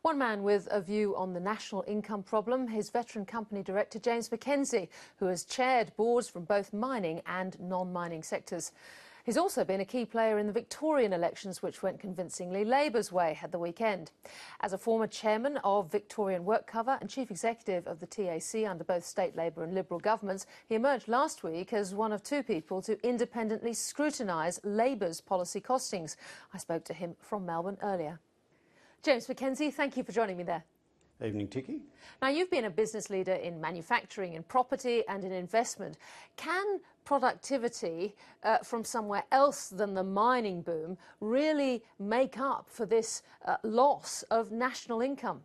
One man with a view on the national income problem, his veteran company director James MacKenzie, who has chaired boards from both mining and non-mining sectors. He's also been a key player in the Victorian elections, which went convincingly Labour's way at the weekend. As a former chairman of Victorian WorkCover and chief executive of the TAC under both state Labour and Liberal governments, he emerged last week as one of two people to independently scrutinise Labour's policy costings. I spoke to him from Melbourne earlier. James MacKenzie, thank you for joining me there. Evening, Tiki. Now, you've been a business leader in manufacturing, in property and in investment. Can productivity from somewhere else than the mining boom really make up for this loss of national income?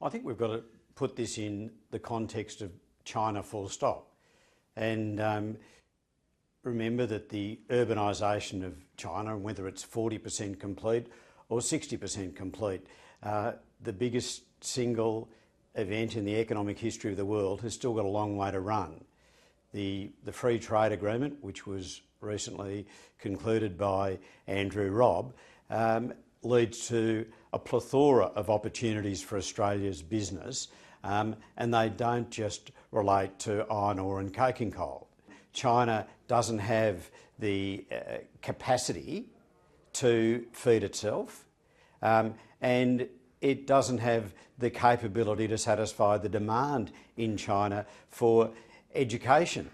I think we've got to put this in the context of China full stop. And remember that the urbanisation of China, and whether it's 40% complete or 60% complete, the biggest single event in the economic history of the world has still got a long way to run. The free trade agreement, which was recently concluded by Andrew Robb, leads to a plethora of opportunities for Australia's business, and they don't just relate to iron ore and coking coal. China doesn't have the capacity to feed itself, and it doesn't have the capability to satisfy the demand in China for education.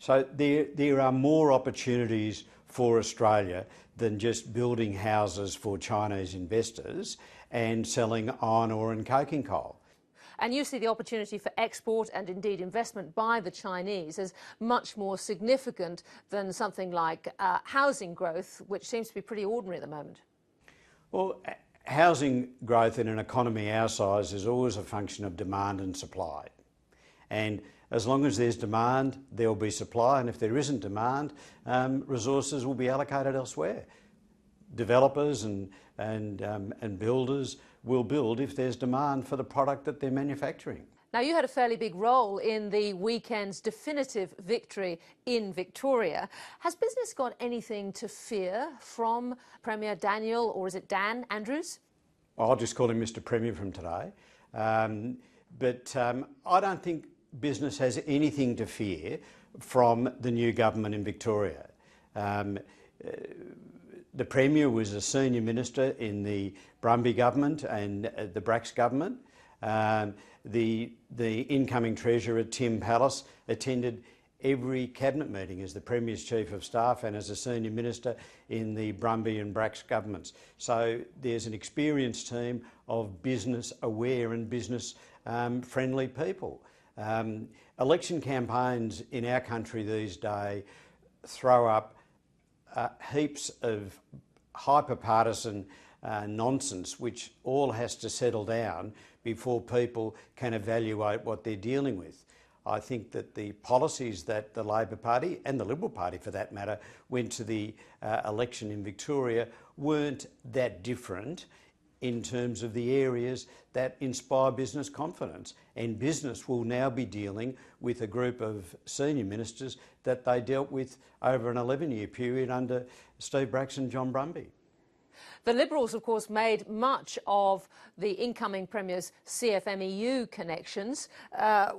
So there are more opportunities for Australia than just building houses for Chinese investors and selling iron ore and coking coal. And you see the opportunity for export and indeed investment by the Chinese as much more significant than something like housing growth, which seems to be pretty ordinary at the moment. Well, housing growth in an economy our size is always a function of demand and supply. And as long as there's demand, there'll be supply, and if there isn't demand, resources will be allocated elsewhere. Developers and builders will build if there's demand for the product that they're manufacturing. Now, you had a fairly big role in the weekend's definitive victory in Victoria. Has business got anything to fear from Premier Daniel, or is it Dan Andrews? I'll just call him Mr. Premier from today. But I don't think business has anything to fear from the new government in Victoria. The Premier was a senior minister in the Brumby government and the Bracks government. The incoming Treasurer, Tim Pallas, attended every cabinet meeting as the Premier's Chief of Staff and as a senior minister in the Brumby and Bracks governments. So there's an experienced team of business aware and business friendly people. Election campaigns in our country these days throw up heaps of hyper-partisan nonsense, which all has to settle down before people can evaluate what they're dealing with. I think that the policies that the Labor Party, and the Liberal Party for that matter, went to the election in Victoria weren't that different in terms of the areas that inspire business confidence. And business will now be dealing with a group of senior ministers that they dealt with over an 11-year period under Steve Bracks and John Brumby. The Liberals, of course, made much of the incoming Premier's CFMEU connections.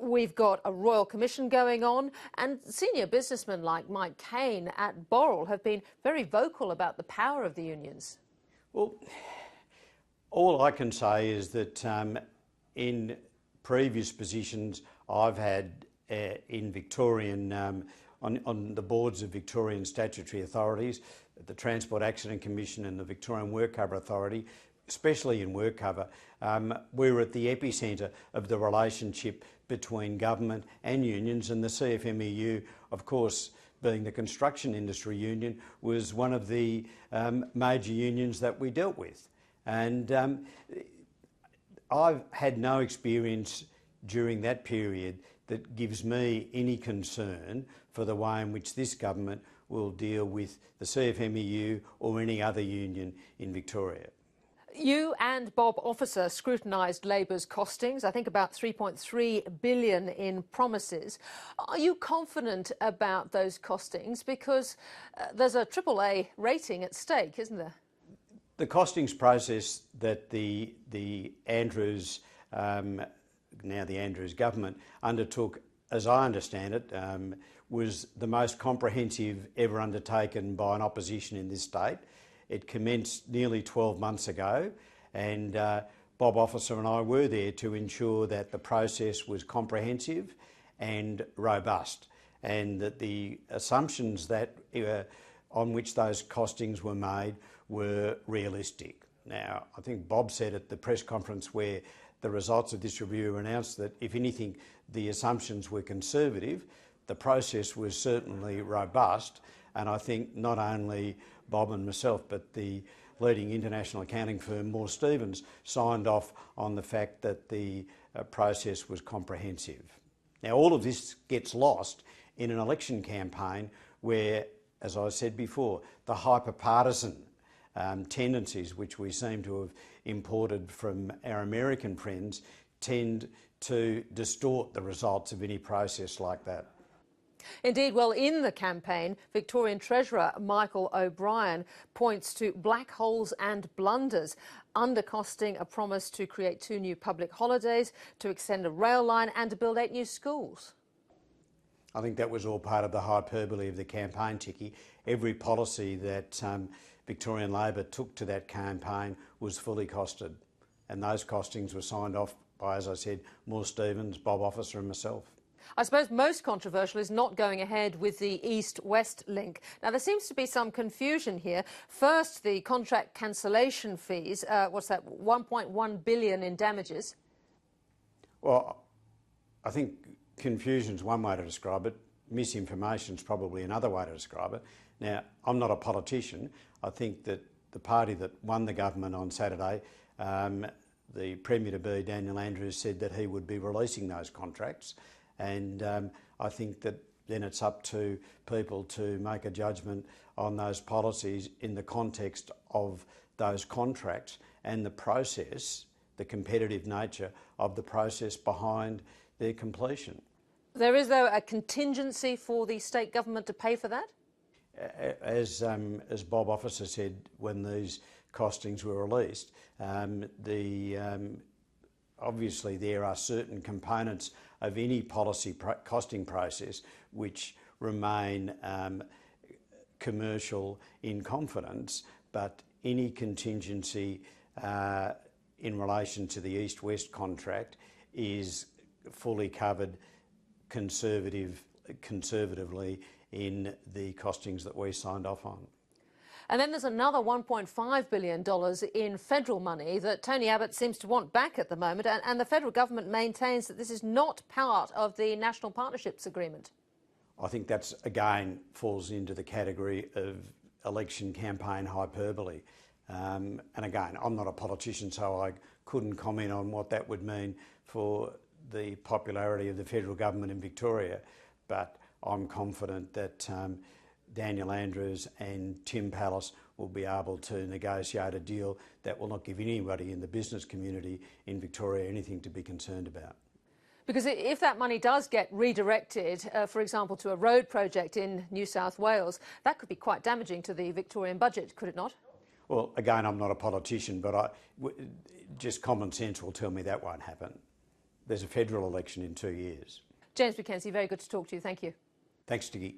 We've got a Royal Commission going on, and senior businessmen like Mike Cain at Boral have been very vocal about the power of the unions. Well, all I can say is that in previous positions I've had in Victorian, on the boards of Victorian statutory authorities, the Transport Accident Commission and the Victorian WorkCover Authority, especially in WorkCover, we're at the epicentre of the relationship between government and unions, and the CFMEU, of course, being the construction industry union, was one of the major unions that we dealt with. And I've had no experience during that period that gives me any concern for the way in which this government will deal with the CFMEU or any other union in Victoria. You and Bob Officer scrutinised Labour's costings, I think about $3.3 billion in promises. Are you confident about those costings? Because there's a AAA rating at stake, isn't there? The costings process that the Andrews, now the Andrews government, undertook, as I understand it, was the most comprehensive ever undertaken by an opposition in this state. It commenced nearly 12 months ago, and Bob Officer and I were there to ensure that the process was comprehensive and robust, and that the assumptions that on which those costings were made were realistic. Now, I think Bob said at the press conference where the results of this review were announced that, if anything, the assumptions were conservative. The process was certainly robust, and I think not only Bob and myself, but the leading international accounting firm, Moore Stephens, signed off on the fact that the process was comprehensive. Now, all of this gets lost in an election campaign where, as I said before, the hyper-partisan tendencies which we seem to have imported from our American friends tend to distort the results of any process like that. Indeed, well, in the campaign, Victorian Treasurer Michael O'Brien points to black holes and blunders, undercosting a promise to create 2 new public holidays, to extend a rail line and to build 8 new schools. I think that was all part of the hyperbole of the campaign, Ticky. Every policy that Victorian Labor took to that campaign was fully costed, and those costings were signed off by, as I said, Moore Stephens, Bob Officer and myself. I suppose most controversial is not going ahead with the east-west link. Now, there seems to be some confusion here. First, the contract cancellation fees, what's that, 1.1 billion in damages? Well, I think confusion's one way to describe it. Misinformation's probably another way to describe it. Now, I'm not a politician. I think that the party that won the government on Saturday, the Premier-to-be, Daniel Andrews, said that he would be releasing those contracts. And I think that then it's up to people to make a judgment on those policies in the context of those contracts and the process, the competitive nature of the process behind their completion. There is, though, a contingency for the state government to pay for that? As Bob Officer said when these costings were released, obviously there are certain components of any policy costing process which remain commercial in confidence, but any contingency in relation to the East-West contract is fully covered conservatively in the costings that we signed off on. And then there's another $1.5 billion in federal money that Tony Abbott seems to want back at the moment, and the federal government maintains that this is not part of the National Partnerships Agreement. I think that's, again, falls into the category of election campaign hyperbole. And again, I'm not a politician, so I couldn't comment on what that would mean for the popularity of the federal government in Victoria, but I'm confident that Daniel Andrews and Tim Pallas will be able to negotiate a deal that will not give anybody in the business community in Victoria anything to be concerned about. Because if that money does get redirected, for example, to a road project in New South Wales, that could be quite damaging to the Victorian budget, could it not? Well, again, I'm not a politician, but just common sense will tell me that won't happen. There's a federal election in 2 years. James MacKenzie, very good to talk to you. Thank you. Thanks, Sticky.